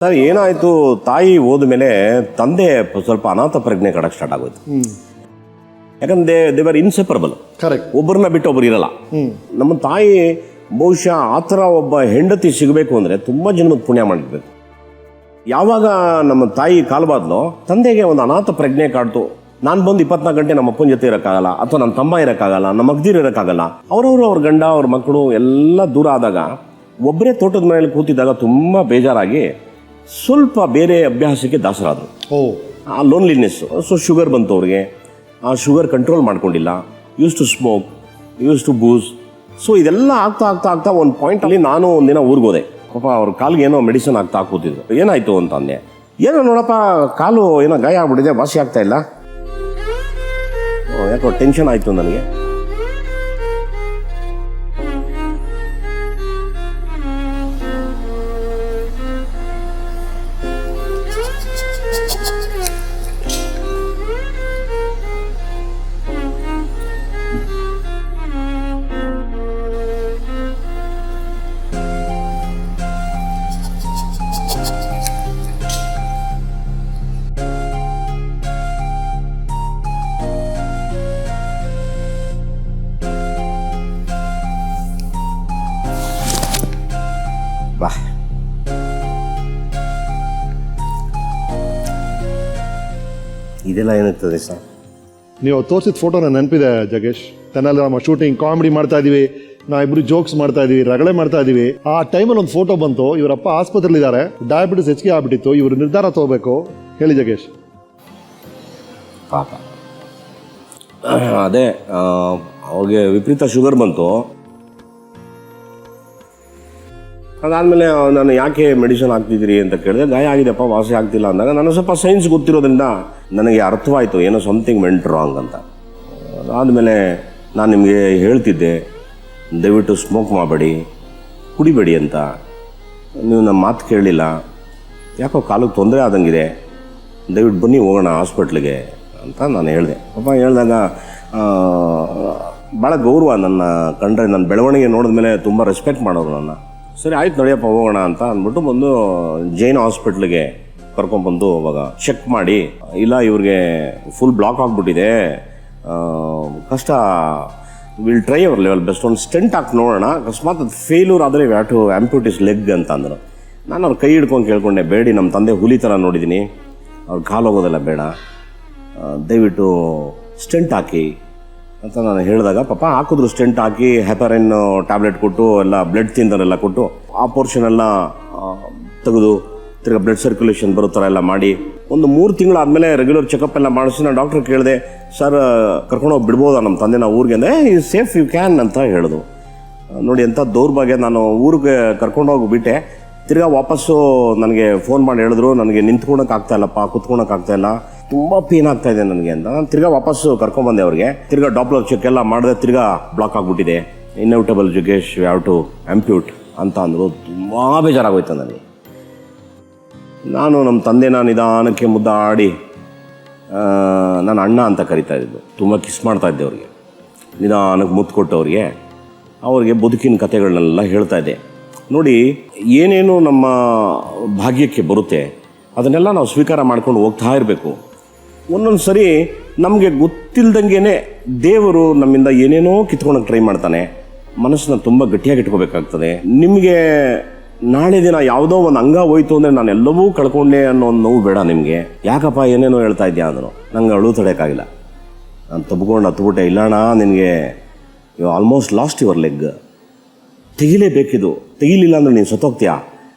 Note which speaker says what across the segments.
Speaker 1: Sir ಏನಾಯಿತು, ತಾಯಿ ಹೋದ ಮೇಲೆ ತಂದೆ ಸ್ವಲ್ಪ ಅನಾಥ ಪ್ರಜ್ಞೆ ಕಡಕ್ಕೆ ಸ್ಟಾರ್ಟ್ ಆಗೋಯ್ತು. ಯಾಕಂದ್ರೆ ದೇವರ್ ಇನ್ಸೆಪರಬಲ್.
Speaker 2: ಕರೆಕ್ಟ್.
Speaker 1: ಒಬ್ಬರನ್ನ ಬಿಟ್ಟು ಒಬ್ಬರು ಇರಲ್ಲ. ನಮ್ಮ ತಾಯಿ ಬಹುಶಃ ಆ ಥರ ಒಬ್ಬ ಹೆಂಡತಿ ಸಿಗಬೇಕು ಅಂದರೆ ತುಂಬ ಜನ್ಮದ ಪುಣ್ಯ ಮಾಡಿರ್ಬೇಕು. ಯಾವಾಗ ನಮ್ಮ ತಾಯಿ ಕಾಲವಾದ್ಲೋ ತಂದೆಗೆ ಒಂದು ಅನಾಥ ಪ್ರಜ್ಞೆ ಕಾಡ್ತು. ನಾನು ಬಂದು 24 ಗಂಟೆ ನಮ್ಮ ಅಪ್ಪನ ಜೊತೆ ಇರೋಕ್ಕಾಗಲ್ಲ, ಅಥವಾ ನನ್ನ ತಮ್ಮ ಇರೋಕ್ಕಾಗಲ್ಲ, ನಮ್ಮ ಅಗ್ದಿರು ಇರೋಕ್ಕಾಗಲ್ಲ. ಅವರವರು ಅವ್ರ ಗಂಡ ಅವ್ರ ಮಕ್ಕಳು ಎಲ್ಲ ದೂರ ಆದಾಗ ಒಬ್ಬರೇ ತೋಟದ ಮನೆಯಲ್ಲಿ ಕೂತಿದ್ದಾಗ ತುಂಬ ಬೇಜಾರಾಗಿ ಸ್ವಲ್ಪ ಬೇರೆ ಅಭ್ಯಾಸಕ್ಕೆ ದಾಸರಾದರು. ಆ ಲೋನ್ಲಿನೆಸ್ಸು. ಸೊ ಶುಗರ್ ಬಂತು ಅವ್ರಿಗೆ. ಆ ಶುಗರ್ ಕಂಟ್ರೋಲ್ ಮಾಡ್ಕೊಂಡಿಲ್ಲ. Used to smoke, used to booze. So ಇದೆಲ್ಲ ಆಗ್ತಾ ಒಂದು ಪಾಯಿಂಟಲ್ಲಿ ನಾನು ಒಂದಿನ ಊರಿಗೆ ಹೋದೆ. ಪಾಪ ಅವ್ರ ಕಾಲಿಗೆ ಏನೋ ಮೆಡಿಸಿನ್ ಆಗ್ತಾ ಕೂತಿದ್ರು. ಏನಾಯಿತು ಅಂತ ಅಂದೆ. ಏನೋ ನೋಡಪ್ಪ, ಕಾಲು ಏನೋ ಗಾಯ ಆಗ್ಬಿಟ್ಟಿದೆ, ವಾಸಿ ಆಗ್ತಾ ಇಲ್ಲ. ಯಾಕೋ ಟೆನ್ಷನ್ ಆಯಿತು ನನಗೆ. ಬಾ, ಇದೆಲ್ಲ ಏನಾಗ್ತದೆ ಸರ್?
Speaker 2: ನೀವು ತೋರಿಸಿದ ಫೋಟೋ ನಾನು ನೆನಪಿದೆ ಜಗೇಶ್. ತನ್ನೆಲ್ಲ ನಮ್ಮ ಶೂಟಿಂಗ್ ಕಾಮಿಡಿ ಮಾಡ್ತಾ ಇದೀವಿ, ನಾವಿಬ್ರು ಜೋಕ್ಸ್ ಮಾಡ್ತಾ ಇದೀವಿ, ರಗಳೆ ಮಾಡ್ತಾ ಇದೀವಿ. ಆ ಟೈಮಲ್ಲಿ ಒಂದು ಫೋಟೋ ಬಂತು. ಇವರಪ್ಪ ಆಸ್ಪತ್ರೆಯಲ್ಲಿ ಇದ್ದಾರೆ, ಡಯಾಬಿಟಿಸ್ ಹೆಚ್ಚಿಗೆ ಆಗ್ಬಿಟ್ಟಿತ್ತು, ಇವರು ನಿರ್ಧಾರ ತಗೋಬೇಕು. ಹೇಳಿ ಜಗೇಶ್.
Speaker 1: ಪಾಪ ಅದೇ ಅವ್ರಿಗೆ ವಿಪರೀತ ಶುಗರ್ ಬಂತು. ಅದಾದಮೇಲೆ ನಾನು ಯಾಕೆ ಮೆಡಿಸಿನ್ ಹಾಕ್ತಿದ್ದೀರಿ ಅಂತ ಕೇಳಿದೆ. ಗಾಯ ಆಗಿದೆಪ್ಪ, ವಾಸಿ ಆಗ್ತಿಲ್ಲ ಅಂದಾಗ ನನಗೆ ಸ್ವಲ್ಪ ಸೈನ್ಸ್ ಗೊತ್ತಿರೋದ್ರಿಂದ ನನಗೆ ಅರ್ಥವಾಯಿತು ಏನೋ ಸಮಥಿಂಗ್ ವೆಂಟ್ ರಾಂಗ್ ಅಂತ. ಅದಾದಮೇಲೆ ನಾನು ನಿಮಗೆ ಹೇಳ್ತಿದ್ದೆ, ದಯವಿಟ್ಟು ಸ್ಮೋಕ್ ಮಾಡಬೇಡಿ, ಕುಡಿಬೇಡಿ ಅಂತ. ನೀವು ನಮ್ಮ ಮಾತು ಕೇಳಲಿಲ್ಲ. ಯಾಕೋ ಕಾಲಿಗೆ ತೊಂದರೆ ಆದಂಗಿದೆ, ದಯವಿಟ್ಟು ಬನ್ನಿ ಹೋಗೋಣ ಹಾಸ್ಪಿಟ್ಲಿಗೆ ಅಂತ ನಾನು ಹೇಳಿದೆ. ಪಾಪ ಹೇಳಿದಾಗ ಭಾಳ ಗೌರವ ನನ್ನ ಕಂಡ್ರೆ. ನನ್ನ ಬೆಳವಣಿಗೆ ನೋಡಿದ್ಮೇಲೆ ತುಂಬ ರೆಸ್ಪೆಕ್ಟ್ ಮಾಡೋರು ನನ್ನ. ಸರಿ ಆಯ್ತು ನಡಿಯಪ್ಪ ಹೋಗೋಣ ಅಂತ ಅಂದ್ಬಿಟ್ಟು ಬಂದು ಜೈನ್ ಹಾಸ್ಪಿಟ್ಲಿಗೆ ಕರ್ಕೊಂಡ್ಬಂದು ಅವಾಗ ಚೆಕ್ ಮಾಡಿ, ಇಲ್ಲ ಇವ್ರಿಗೆ ಫುಲ್ ಬ್ಲಾಕ್ ಆಗಿಬಿಟ್ಟಿದೆ, ಕಷ್ಟ, will try our level best, ಒಂದು ಸ್ಟೆಂಟ್ ಹಾಕಿ ನೋಡೋಣ, ಅಕಸ್ಮಾತ್ ಅದು ಫೇಲ್ಯೂರ್ ಆದರೆ ವ್ಯಾವ್ ಟು ಆಂಪ್ಯೂಟಿಸ್ ಲೆಗ್ ಅಂತ ಅಂದರು. ನಾನು ಅವ್ರ ಕೈ ಹಿಡ್ಕೊಂಡು ಕೇಳ್ಕೊಂಡೆ, ಬೇಡಿ, ನಮ್ಮ ತಂದೆ ಹುಲಿ ಥರ ನೋಡಿದ್ದೀನಿ, ಅವ್ರು ಕಾಲು ಹೋಗೋದೆಲ್ಲ ಬೇಡ, ದಯವಿಟ್ಟು ಸ್ಟೆಂಟ್ ಹಾಕಿ ಅಂತ ನಾನು ಹೇಳಿದಾಗ ಪಾಪ ಹಾಕಿದ್ರು. ಸ್ಟೆಂಟ್ ಹಾಕಿ ಹೆಪರಿನ್ ಟ್ಯಾಬ್ಲೆಟ್ ಕೊಟ್ಟು ಎಲ್ಲ ಬ್ಲಡ್ ತಿಂದರೆಲ್ಲ ಕೊಟ್ಟು ಆ ಪೋರ್ಷನ್ ಎಲ್ಲ ತೆಗೆದು ತಿರ್ಗಿ ಬ್ಲಡ್ ಸರ್ಕ್ಯುಲೇಷನ್ ಬರೋ ಥರ ಎಲ್ಲ ಮಾಡಿ ಒಂದು 3 ತಿಂಗಳಾದಮೇಲೆ ರೆಗ್ಯುಲರ್ ಚೆಕಪ್ ಎಲ್ಲ ಮಾಡಿಸಿ ನಾನು ಡಾಕ್ಟ್ರ್ ಕೇಳಿದೆ, ಸರ್ ಕರ್ಕೊಂಡೋಗಿ ಬಿಡ್ಬೋದಾ ನಮ್ಮ ತಂದೆನ ಊರಿಗೆ ಅಂದರೆ, ಈಸ್ ಸೇಫ್ ಯು ಕ್ಯಾನ್ ಅಂತ ಹೇಳಿದ್ರು. ನೋಡಿ ಎಂಥ ದೌರ್ಭಾಗ್ಯ. ನಾನು ಊರಿಗೆ ಕರ್ಕೊಂಡೋಗಿಬಿಟ್ಟೆ. ತಿರ್ಗಾ ವಾಪಸ್ಸು ನನಗೆ ಫೋನ್ ಮಾಡಿ ಹೇಳಿದ್ರು, ನನಗೆ ನಿಂತ್ಕೊಳಕ್ಕೆ ಆಗ್ತಾಯಿಲ್ಲಪ್ಪ, ಕುತ್ಕೊಳಕ್ಕಾಗ್ತಾಯಿಲ್ಲ, ತುಂಬ ಪೇನ್ ಆಗ್ತಾಯಿದೆ ನನಗೆ ಅಂತ. ನಾನು ತಿರ್ಗಾ ವಾಪಸ್ಸು ಕರ್ಕೊಂಬಂದೆ ಅವ್ರಿಗೆ. ತಿರ್ಗಾ ಡಾಪ್ಲರ್ ಚೆಕ್ ಎಲ್ಲ ಮಾಡಿದೆ, ತಿರ್ಗಾ ಬ್ಲಾಕ್ ಆಗಿಬಿಟ್ಟಿದೆ, ಇನ್ಎವಿಟಬಲ್ ಜಗೇಶ್, ಯು ಹ್ಯಾವ್ ಟು ಆಂಪ್ಯೂಟ್ ಅಂತ ಅಂದರು. ತುಂಬ ಬೇಜಾರಾಗೋಯ್ತು ನನಗೆ. ನಾನು ನಮ್ಮ ತಂದೆನ ನಿಧಾನಕ್ಕೆ ಮುದ್ದಾಡಿ, ನಾನು ಅಣ್ಣ ಅಂತ ಕರಿತಾ ಇದ್ದಿದ್ದು, ತುಂಬ ಕಿಸ್ ಮಾಡ್ತಾಯಿದ್ದೆ ಅವ್ರಿಗೆ, ನಿಧಾನಕ್ಕೆ ಮುತ್ತು ಕೊಟ್ಟವ್ರಿಗೆ ಅವ್ರಿಗೆ ಬದುಕಿನ ಕಥೆಗಳನ್ನೆಲ್ಲ ಹೇಳ್ತಾ ಇದ್ದೆ. ನೋಡಿ, ಏನೇನು ನಮ್ಮ ಭಾಗ್ಯಕ್ಕೆ ಬರುತ್ತೆ ಅದನ್ನೆಲ್ಲ ನಾವು ಸ್ವೀಕಾರ ಮಾಡ್ಕೊಂಡು ಹೋಗ್ತಾ ಇರಬೇಕು. ಒಂದೊಂದು ಸರಿ ನಮಗೆ ಗೊತ್ತಿಲ್ದಂಗೆ ದೇವರು ನಮ್ಮಿಂದ ಏನೇನೋ ಕಿತ್ಕೊಳಕ್ಕೆ ಟ್ರೈ ಮಾಡ್ತಾನೆ. ಮನಸ್ಸನ್ನ ತುಂಬ ಗಟ್ಟಿಯಾಗಿ ಇಟ್ಕೋಬೇಕಾಗ್ತದೆ. ನಿಮಗೆ ನಾಳೆ ದಿನ ಯಾವುದೋ ಒಂದು ಅಂಗ ಹೋಯ್ತು ಅಂದರೆ ನಾನು ಎಲ್ಲವೂ ಕಳ್ಕೊಂಡೆ ಅನ್ನೋ ಒಂದು ನೋವು ಬೇಡ ನಿಮಗೆ. ಯಾಕಪ್ಪ ಏನೇನೋ ಹೇಳ್ತಾ ಇದ್ಯಾ ಅಂದರು. ನಂಗೆ ಅಳು ತಡೆಯೋಕ್ಕಾಗಿಲ್ಲ. ನಾನು ತಬ್ಕೊಂಡು ಹತ್ಬಿಟ್ಟೆ. ಇಲ್ಲಣ್ಣ, ನಿನಗೆ you almost lost your leg, ತೆಗಿಲೇಬೇಕಿದು, ತೆಗಿಲಿಲ್ಲ ಅಂದರೆ ನೀನು ಸತ್ತೋಗ್ತೀಯಾ,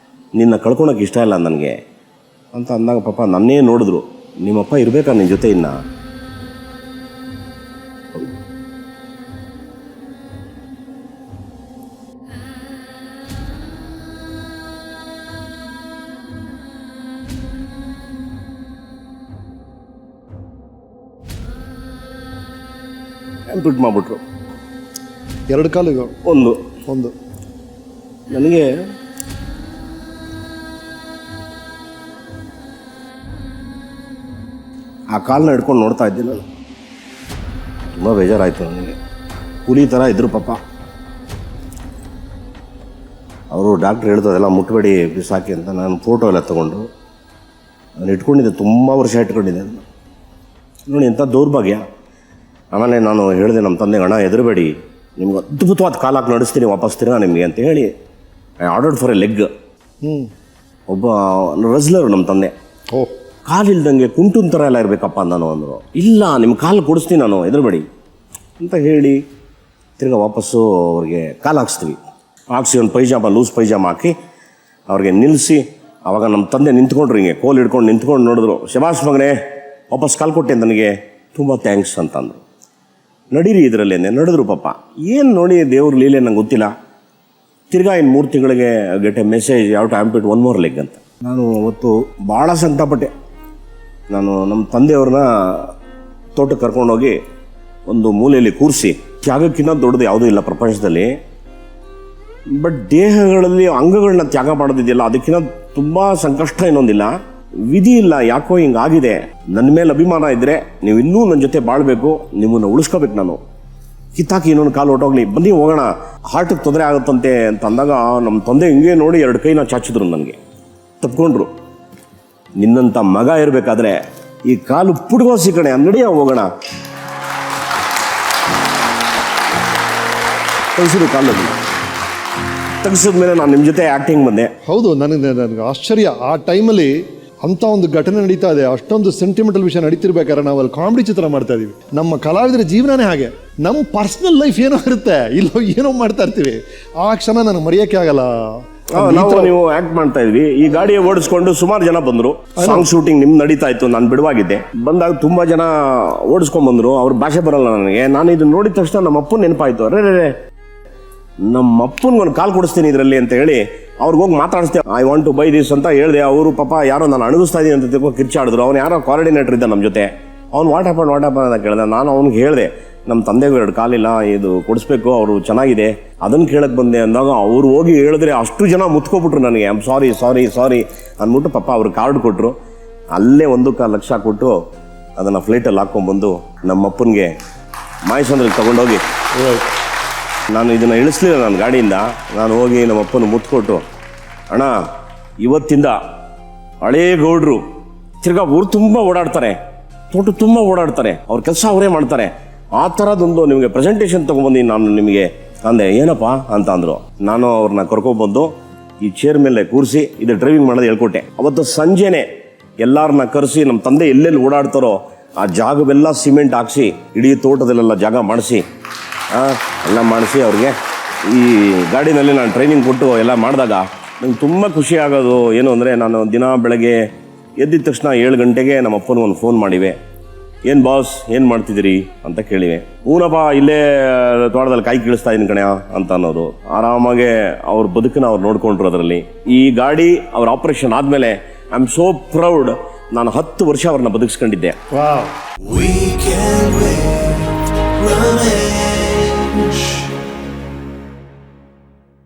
Speaker 1: ನಿನ್ನ ಕಳ್ಕೊಳಕ್ಕೆ ಇಷ್ಟ ಇಲ್ಲ ನನಗೆ ಅಂತ ಅಂದಾಗ ಪಾಪ ನನ್ನೇ ನೋಡಿದ್ರು. ನಿಮ್ಮಪ್ಪ ಇರಬೇಕಾ ನಿನ್ನ ಜೊತೆ ಇನ್ನ? ಬಿಟ್ಟು ಮಾಡಿಬಿಟ್ರು.
Speaker 2: 2 ಕಾಲಿಗೆ ಒಂದು
Speaker 1: ನನಗೆ ಆ ಕಾಲನ್ನ ಹಿಡ್ಕೊಂಡು ನೋಡ್ತಾ ಇದ್ದೆ ನಾನು. ತುಂಬ ಬೇಜಾರಾಯಿತು ನನಗೆ. ಹುಲಿ ಥರ ಇದ್ರು ಪಾಪ. ಅವ್ರ ಅವರು ಡಾಕ್ಟ್ರ್ ಹೇಳ್ತದೆಲ್ಲ ಮುಟ್ಬೇಡಿ ಬಿಸಾಕಿ ಅಂತ. ನಾನು ಫೋಟೋ ಎಲ್ಲ ತೊಗೊಂಡು ನಾನು ಇಟ್ಕೊಂಡಿದ್ದೆ, ತುಂಬ ವರ್ಷ ಇಟ್ಕೊಂಡಿದ್ದೆ ಅದನ್ನು. ನೋಡಿ ಎಂಥ ದೌರ್ಭಾಗ್ಯ. ಆಮೇಲೆ ನಾನು ಹೇಳಿದೆ ನಮ್ಮ ತಂದೆಗೆ, ಅಣ್ಣ ಹೆದರಬೇಡಿ, ನಿಮ್ಗೆ ಅದ್ಭುತವಾದ ಕಾಲಾಗಿ ನಡೆಸ್ತೀನಿ, ವಾಪಸ್ ತಿರ್ಗಾ ನಿಮಗೆ ಅಂತ ಹೇಳಿ I ordered for A leg. ಒಬ್ಬ ರಸ್ಲರು ನಮ್ಮ ತಂದೆ,
Speaker 2: ಓಹ್
Speaker 1: ಕಾಲಿಲ್ದಂಗೆ ಕುಂಟುನ್ ಥರ ಎಲ್ಲ ಇರಬೇಕಪ್ಪ ನಾನು ಅಂದರು. ಇಲ್ಲ, ನಿಮ್ಮ ಕಾಲು ಕೊಡಿಸ್ತೀನಿ ನಾನು, ಹೆದರಬೇಡಿ ಅಂತ ಹೇಳಿ ತಿರ್ಗಾ ವಾಪಸ್ಸು ಅವ್ರಿಗೆ ಕಾಲು ಹಾಕ್ಸಿ ಒಂದು ಪೈಜಾಮ, ಲೂಸ್ ಪೈಜಾಮ ಹಾಕಿ ಅವ್ರಿಗೆ ನಿಲ್ಲಿಸಿ, ಆವಾಗ ನಮ್ಮ ತಂದೆ ನಿಂತ್ಕೊಂಡ್ರು, ಹಿಂಗೆ ಕೋಲ್ ಹಿಡ್ಕೊಂಡು ನಿಂತ್ಕೊಂಡು ನೋಡಿದ್ರು. ಶಬಾಷ್ ಮಗನೇ, ವಾಪಸ್ ಕಾಲು ಕೊಟ್ಟೆ ನನಗೆ, ತುಂಬ ಥ್ಯಾಂಕ್ಸ್ ಅಂತಂದರು. ನಡೀರಿ ಇದರಲ್ಲಿ ನಡೆದ್ರು ಪಾಪ. ಏನು ನೋಡಿ ದೇವ್ರ ಲೀಲೆ ನಂಗೆ ಗೊತ್ತಿಲ್ಲ. ತಿರ್ಗಾ ಇನ್ನು 3 ತಿಂಗಳಿಗೆ ಗೆಟ್ ಎ ಮೆಸೇಜ್, ಯಾವ ಟು ಆಂಪಿಟ್ 1 more leg ಅಂತ. ನಾನು ಅವತ್ತು ಭಾಳ ಸಂಕಟಪಟ್ಟೆ. ನಾನು ನಮ್ಮ ತಂದೆಯವ್ರನ್ನ ತೋಟಕ್ಕೆ ಕರ್ಕೊಂಡೋಗಿ ಒಂದು ಮೂಲೆಯಲ್ಲಿ ಕೂರಿಸಿ, ತ್ಯಾಗಕ್ಕಿಂತ ದೊಡ್ಡದು ಯಾವುದೂ ಇಲ್ಲ ಪ್ರಪಂಚದಲ್ಲಿ. ಬಟ್ ದೇಹಗಳಲ್ಲಿ ಅಂಗಗಳನ್ನ ತ್ಯಾಗ ಮಾಡೋದಿದೆಯಲ್ಲ, ಅದಕ್ಕಿಂತ ತುಂಬ ಸಂಕಷ್ಟ ಇನ್ನೊಂದಿಲ್ಲ. ವಿಧಿ ಇಲ್ಲ, ಯಾಕೋ ಹಿಂಗಾಗಿದೆ. ನನ್ನ ಮೇಲೆ ಅಭಿಮಾನ ಇದ್ದರೆ ನೀವು ಇನ್ನೂ ನನ್ನ ಜೊತೆ ಬಾಳಬೇಕು, ನಿಮ್ಮನ್ನು ಉಳಿಸ್ಕೋಬೇಕು. ನಾನು ಕಿತ್ತಾಕಿ ಇನ್ನೊಂದು ಕಾಲು ಹೊಟ್ಟೋಗ್ಲಿ, ಬನ್ನಿ ಹೋಗೋಣ, ಹಾರ್ಟಿಗೆ ತೊಂದರೆ ಆಗುತ್ತಂತೆ ಅಂತ ಅಂದಾಗ ನಮ್ಮ ತಂದೆ ಹಿಂಗೆ ನೋಡಿ 2 ಕೈನ ಚಾಚಿದ್ರು, ನನಗೆ ತಪ್ಕೊಂಡ್ರು. ನಿನ್ನಂಥ ಮಗ ಇರಬೇಕಾದ್ರೆ ಈ ಕಾಲು ಪುಡ್ಗೋಸಿ ಕಣೆ, ಅಂಗಡಿಯ ಹೋಗೋಣ ತೆಗೆಸಿದ್ರು. ಕಾಲಲ್ಲಿ ತೆಗೆಸಿದ ಮೇಲೆ ನಾನು ನಿಮ್ಮ ಜೊತೆ ಆ್ಯಕ್ಟಿಂಗ್ ಬಂದೆ.
Speaker 2: ಹೌದು, ನನಗೆ ಆಶ್ಚರ್ಯ. ಆ ಟೈಮಲ್ಲಿ ಅಂಥ ಒಂದು ಘಟನೆ ನಡೀತಾ ಇದೆ, ಅಷ್ಟೊಂದು ಸೆಂಟಿಮೆಂಟಲ್ ವಿಷಯ ನಡೀತಿರ್ಬೇಕಾದ್ರೆ ನಾವು ಅಲ್ಲಿ ಕಾಮಿಡಿ ಚಿತ್ರ ಮಾಡ್ತಾ ಇದೀವಿ. ನಮ್ಮ ಕಲಾವಿದರ ಜೀವನನೇ ಹಾಗೆ. ನಮ್ಮ ಪರ್ಸನಲ್ ಲೈಫ್ ಏನೋ ಇರುತ್ತೆ, ಇಲ್ಲೋ ಏನೋ ಮಾಡ್ತಾ ಇರ್ತೀವಿ. ಆ ಕ್ಷಣ ನನಗೆ ಮರೆಯೋಕ್ಕೆ ಆಗಲ್ಲ.
Speaker 1: ನೀವು ಆಕ್ಟ್ ಮಾಡ್ತಾ ಇದ್ವಿ, ಈ ಗಾಡಿ ಓಡಿಸ್ಕೊಂಡು ಸುಮಾರು ಜನ ಬಂದ್ರು. ಸಾಂಗ್ ಶೂಟಿಂಗ್ ನಿಮ್ದು ನಡೀತಾ ಇತ್ತು, ನಾನು ಬಿಡುವಾಗಿದ್ದೆ. ಬಂದಾಗ ತುಂಬಾ ಜನ ಓಡಿಸ್ಕೊಂಡ್ ಬಂದ್ರು. ಅವ್ರ ಭಾಷೆ ಬರಲ್ಲ ನನಗೆ. ನಾನು ಇದನ್ನ ನೋಡಿದ ತಕ್ಷಣ ನಮ್ಮ ಅಪ್ಪನ ನೆನಪಾಯ್ತು. ಅರೆ ನಮ್ಮ ಅಪ್ಪನ್ಗೆ ಒಂದು ಕಾಲ್ ಕೊಡಿಸ್ತೀನಿ ಇದರಲ್ಲಿ ಅಂತ ಹೇಳಿ ಅವ್ರಿಗೆ ಹೋಗಿ ಮಾತಾಡಿಸ್ತೇವೆ. I want to buy this ಅಂತ ಹೇಳಿದೆ. ಅವರು ಪಾಪ ಯಾರೋ ನಾನು ಅಣಗಿಸ್ತಾ ಇದೀನಿ ಅಂತ ತಿಳ್ಕೊಂಡು ಕಿರ್ಚಾಡಿದ್ರು. ಅವ್ನು ಯಾರೋ ಕೋಆರ್ಡಿನೇಟರ್ ಇದ್ದ ನಮ್ಮ ಜೊತೆ. ಅವ್ನು ವಾಟ್ ಹ್ಯಾಪನ್ ಅಂತ ಕೇಳಿದೆ. ನಾನು ಅವ್ನಿಗೆ ಹೇಳಿದೆ, ನಮ್ಮ ತಂದೆಗೂ 2 ಕಾಲಿಲ್ಲ, ಇದು ಕೊಡಿಸ್ಬೇಕು, ಅವರು ಚೆನ್ನಾಗಿದೆ, ಅದನ್ನು ಕೇಳಕ್ಕೆ ಬಂದೆ ಅಂದಾಗ ಅವ್ರು ಹೋಗಿ ಹೇಳಿದ್ರೆ ಅಷ್ಟು ಜನ ಮುತ್ಕೊಬಿಟ್ರು ನನಗೆ. ಐಮ್ ಸಾರಿ ಅಂದ್ಬಿಟ್ಟು ಪಾಪ ಅವ್ರು ಕಾರ್ಡ್ ಕೊಟ್ಟರು. ಅಲ್ಲೇ 1.25 ಲಕ್ಷ ಕೊಟ್ಟು ಅದನ್ನು ಫ್ಲೈಟಲ್ಲಿ ಹಾಕ್ಕೊಂಡ್ಬಂದು ನಮ್ಮ ಅಪ್ಪನಿಗೆ ಮಾಯಸಂದ್ರಿಗೆ ತಗೊಂಡೋಗಿ, ನಾನು ಇದನ್ನು ಇಳಿಸ್ಲಿಲ್ಲ ನನ್ನ ಗಾಡಿಯಿಂದ. ನಾನು ಹೋಗಿ ನಮ್ಮ ಅಪ್ಪನ ಮುತ್ಕೊಟ್ಟು, ಅಣ್ಣ ಇವತ್ತಿಂದ ಹಳೇ ಗೌಡ್ರು ತಿರ್ಗಾ ಊರು ತುಂಬ ಓಡಾಡ್ತಾರೆ, ತೋಟ ತುಂಬ ಓಡಾಡ್ತಾರೆ, ಅವ್ರ ಕೆಲಸ ಅವರೇ ಮಾಡ್ತಾರೆ, ಆ ಥರದೊಂದು ನಿಮಗೆ ಪ್ರೆಸೆಂಟೇಷನ್ ತೊಗೊಂಬಂದು ನಾನು ನಿಮಗೆ ಅಂದೆ. ಏನಪ್ಪ ಅಂತ ಅಂದರು. ನಾನು ಅವ್ರನ್ನ ಕರ್ಕೊಬಂದು ಈ ಚೇರ್ ಮೇಲೆ ಕೂರಿಸಿ ಇದು ಡ್ರೈವಿಂಗ್ ಮಾಡೋದು ಹೇಳ್ಕೊಟ್ಟೆ. ಅವತ್ತು ಸಂಜೆನೆ ಎಲ್ಲರನ್ನ ಕರೆಸಿ ನಮ್ಮ ತಂದೆ ಎಲ್ಲೆಲ್ಲಿ ಓಡಾಡ್ತಾರೋ ಆ ಜಾಗವೆಲ್ಲ ಸಿಮೆಂಟ್ ಹಾಕ್ಸಿ ಇಡೀ ತೋಟದಲ್ಲೆಲ್ಲ ಜಾಗ ಮಾಡಿಸಿ ಎಲ್ಲ ಮಾಡಿಸಿ ಅವ್ರಿಗೆ ಈ ಗಾಡಿನಲ್ಲಿ ನಾನು ಟ್ರೈನಿಂಗ್ ಕೊಟ್ಟು ಎಲ್ಲ ಮಾಡಿದಾಗ ನಂಗೆ ತುಂಬ ಖುಷಿ ಆಗೋದು ಏನು ಅಂದರೆ, ನಾನು ದಿನ ಬೆಳಗ್ಗೆ ಎದ್ದಿದ ತಕ್ಷಣ 7 ಗಂಟೆಗೆ ನಮ್ಮ ಅಪ್ಪನಿಗೆ ಒಂದು ಫೋನ್ ಮಾಡಿವೆ. ಏನು ಬಾಸ್, ಏನು ಮಾಡ್ತಿದ್ದೀರಿ ಅಂತ ಕೇಳಿವೆ. ಊನಪ್ಪ ಇಲ್ಲೇ ತೋಟದಲ್ಲಿ ಕಾಯಿ ಕೀಳಿಸ್ತಾ ಇದ್ದೀನಿ ಕಣೆ ಅಂತ ಅನ್ನೋದು. ಆರಾಮಾಗೆ ಅವ್ರ ಬದುಕನ್ನ ಅವ್ರು ನೋಡ್ಕೊಂಡ್ರು. ಅದರಲ್ಲಿ ಈ ಗಾಡಿ ಅವ್ರ ಆಪರೇಷನ್ ಆದಮೇಲೆ ಐ ಆಮ್ ಸೋ ಪ್ರೌಡ್, ನಾನು 10 ವರ್ಷ ಅವ್ರನ್ನ ಬದುಕಿಸ್ಕೊಂಡಿದ್ದೆ.